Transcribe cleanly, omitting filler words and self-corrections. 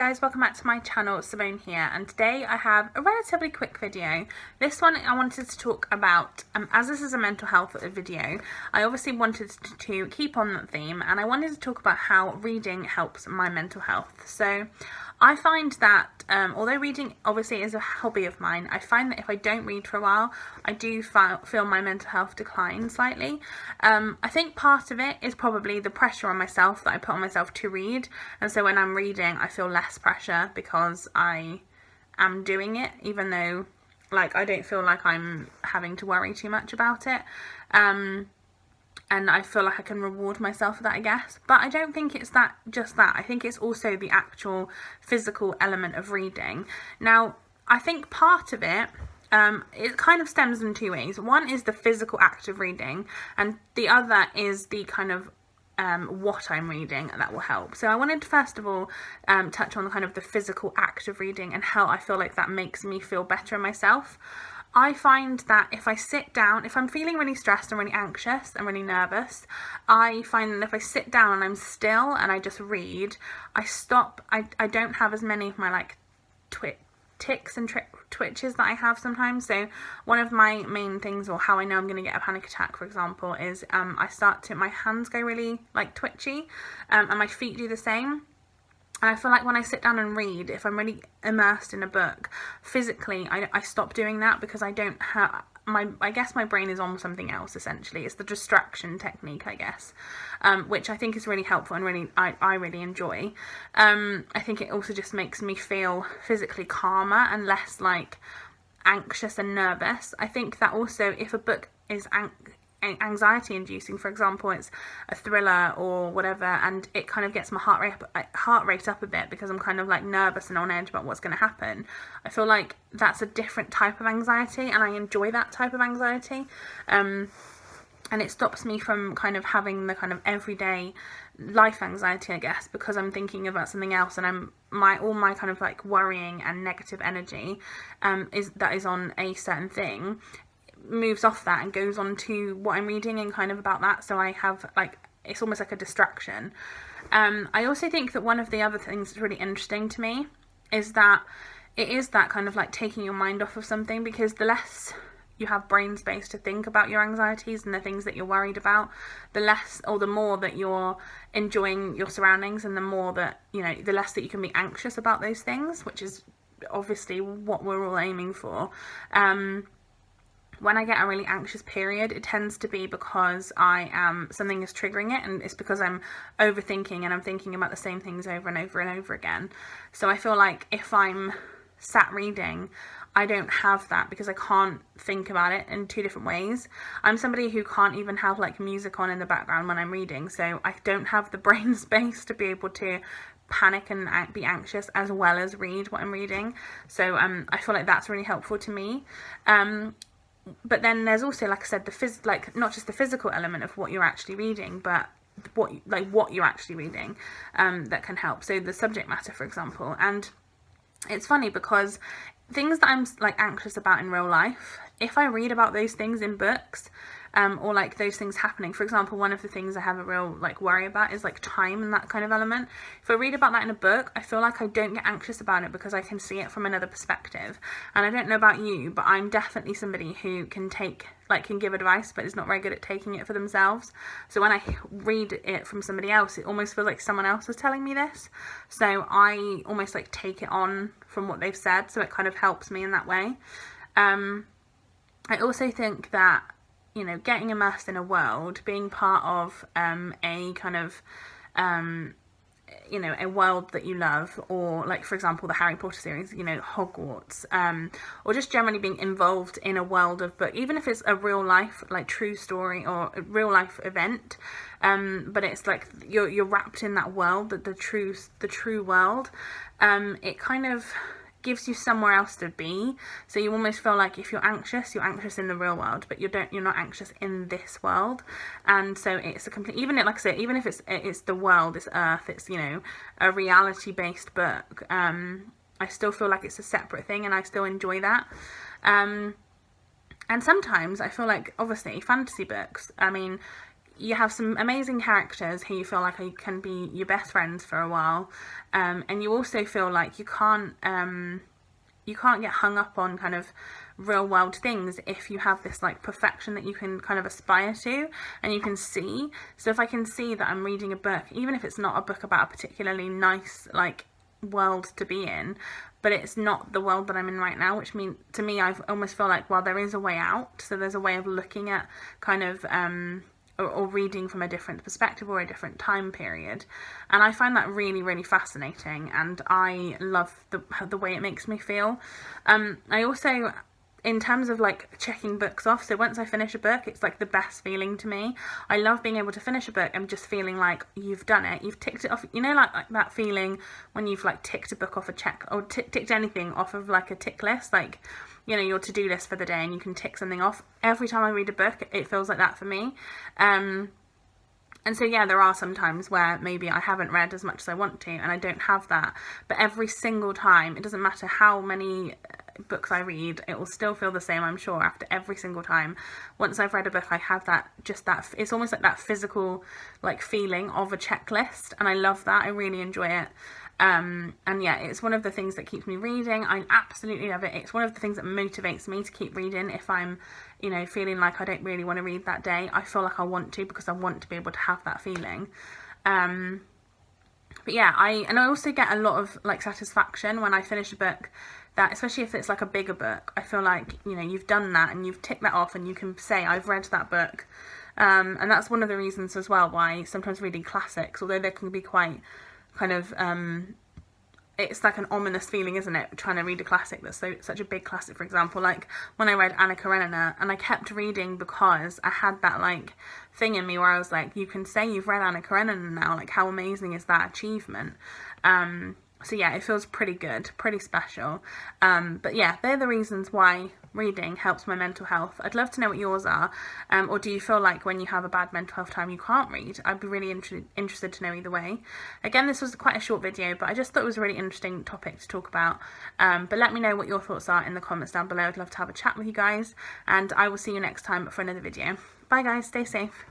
Guys, welcome back to my channel. Simone here, and today I have a relatively quick video. This one I wanted to talk about, as this is a mental health video, I obviously wanted to keep on that theme, and I wanted to talk about how reading helps my mental health. So I find that although reading obviously is a hobby of mine, I find that if I don't read for a while, I do feel my mental health decline slightly. I think part of it is probably the pressure on myself that I put on myself to read, and so when I'm reading I feel less pressure because I am doing it, even though I don't feel like I'm having to worry too much about it. And I feel like I can reward myself for that, I guess. But I don't think it's just that. I think it's also the actual physical element of reading. Now, I think part of it, it kind of stems in two ways. One is the physical act of reading, and the other is the kind of what I'm reading that will help. So I wanted to first of all touch on kind of the physical act of reading and how I feel like that makes me feel better in myself. I find that if I sit down, if I'm feeling really stressed and really anxious and really nervous, I find that if I sit down and I'm still and I just read, I stop. I don't have as many of my tics and twitches that I have sometimes. So one of my main things, or how I know I'm going to get a panic attack, for example, is my hands go really twitchy, and my feet do the same. And I feel like when I sit down and read, if I'm really immersed in a book, physically, I stop doing that because I don't have I guess my brain is on something else, essentially. It's the distraction technique, I guess, which I think is really helpful and I really enjoy. I think it also just makes me feel physically calmer and less anxious and nervous. I think that also if a book is anxiety inducing, for example, it's a thriller or whatever, and it kind of gets my heart rate up a bit because I'm kind of nervous and on edge about what's going to happen, I feel like that's a different type of anxiety, and I enjoy that type of anxiety, and it stops me from kind of having the kind of everyday life anxiety, I guess, because I'm thinking about something else, and all my kind of worrying and negative energy is on a certain thing, moves off that and goes on to what I'm reading and kind of about that. So I have it's almost like a distraction. I also think that one of the other things that's really interesting to me is that it is that kind of taking your mind off of something, because the less you have brain space to think about your anxieties and the things that you're worried about, the less or the more that you're enjoying your surroundings, and the more that the less that you can be anxious about those things, which is obviously what we're all aiming for. When I get a really anxious period, it tends to be because something is triggering it, and it's because I'm overthinking and I'm thinking about the same things over and over and over again. So I feel like if I'm sat reading, I don't have that because I can't think about it in two different ways. I'm somebody who can't even have music on in the background when I'm reading, so I don't have the brain space to be able to panic and be anxious as well as read what I'm reading. So I feel like that's really helpful to me. But then there's also, like I said, not just the physical element of what you're actually reading, but what you're actually reading that can help. So the subject matter, for example. And it's funny because things that I'm anxious about in real life, if I read about those things in books, or those things happening, for example, one of the things I have a real worry about is time and that kind of element. If I read about that in a book, I feel like I don't get anxious about it because I can see it from another perspective. And I don't know about you, but I'm definitely somebody who can give advice, but is not very good at taking it for themselves. So when I read it from somebody else, it almost feels like someone else is telling me this. So I almost take it on from what they've said, so it kind of helps me in that way. I also think that getting immersed in a world, being part of a kind of a world that you love, or for example the Harry Potter series, Hogwarts, or just generally being involved in a world of book, even if it's a real life true story or a real life event, but it's you're wrapped in that world, the true world, it kind of gives you somewhere else to be. So you almost feel like if you're anxious in the real world, but you're not anxious in this world. And so it's a complete, even if it's the world, it's Earth, it's a reality based book, I still feel like it's a separate thing, and I still enjoy that. And sometimes I feel like, obviously, fantasy books, I mean, you have some amazing characters who you feel like can be your best friends for a while, and you also feel like you can't get hung up on kind of real world things if you have this like perfection that you can kind of aspire to and you can see. So if I can see that I'm reading a book, even if it's not a book about a particularly nice like world to be in, but it's not the world that I'm in right now, which means to me I almost feel like, well, there is a way out. So there's a way of looking at kind of or reading from a different perspective or a different time period, and I find that really, really fascinating, and I love the way it makes me feel. I also, in terms of like checking books off, so once I finish a book, it's like the best feeling to me. I love being able to finish a book and just feeling like you've done it, you've ticked it off, you know, like that feeling when you've like ticked a book off a check, or ticked anything off of like a tick list, like, you know, your to-do list for the day, and you can tick something off. Every time I read a book, it feels like that for me. And so, yeah, there are some times where maybe I haven't read as much as I want to and I don't have that. But every single time, it doesn't matter how many books I read, it will still feel the same, I'm sure, after every single time. Once I've read a book, I have that, just that, it's almost like that physical, like, feeling of a checklist. And I love that. I really enjoy it. And yeah, it's one of the things that keeps me reading. I absolutely love it. It's one of the things that motivates me to keep reading. If I'm, you know, feeling like I don't really want to read that day, I feel like I want to, because I want to be able to have that feeling. But yeah, I also get a lot of like satisfaction when I finish a book, that especially if it's like a bigger book, I feel like, you know, you've done that and you've ticked that off and you can say I've read that book. And that's one of the reasons as well why sometimes reading classics, although they can be quite kind of it's like an ominous feeling, isn't it, trying to read a classic that's such a big classic. For example, like when I read Anna Karenina, and I kept reading because I had that like thing in me where I was like, you can say you've read Anna Karenina now, like how amazing is that achievement? So yeah, it feels pretty good, pretty special. But yeah, they're the reasons why reading helps my mental health. I'd love to know what yours are. Or do you feel like when you have a bad mental health time you can't read? I'd be really interested to know either way. Again, this was quite a short video, but I just thought it was a really interesting topic to talk about. But let me know what your thoughts are in the comments down below. I'd love to have a chat with you guys, and I will see you next time for another video. Bye guys, stay safe.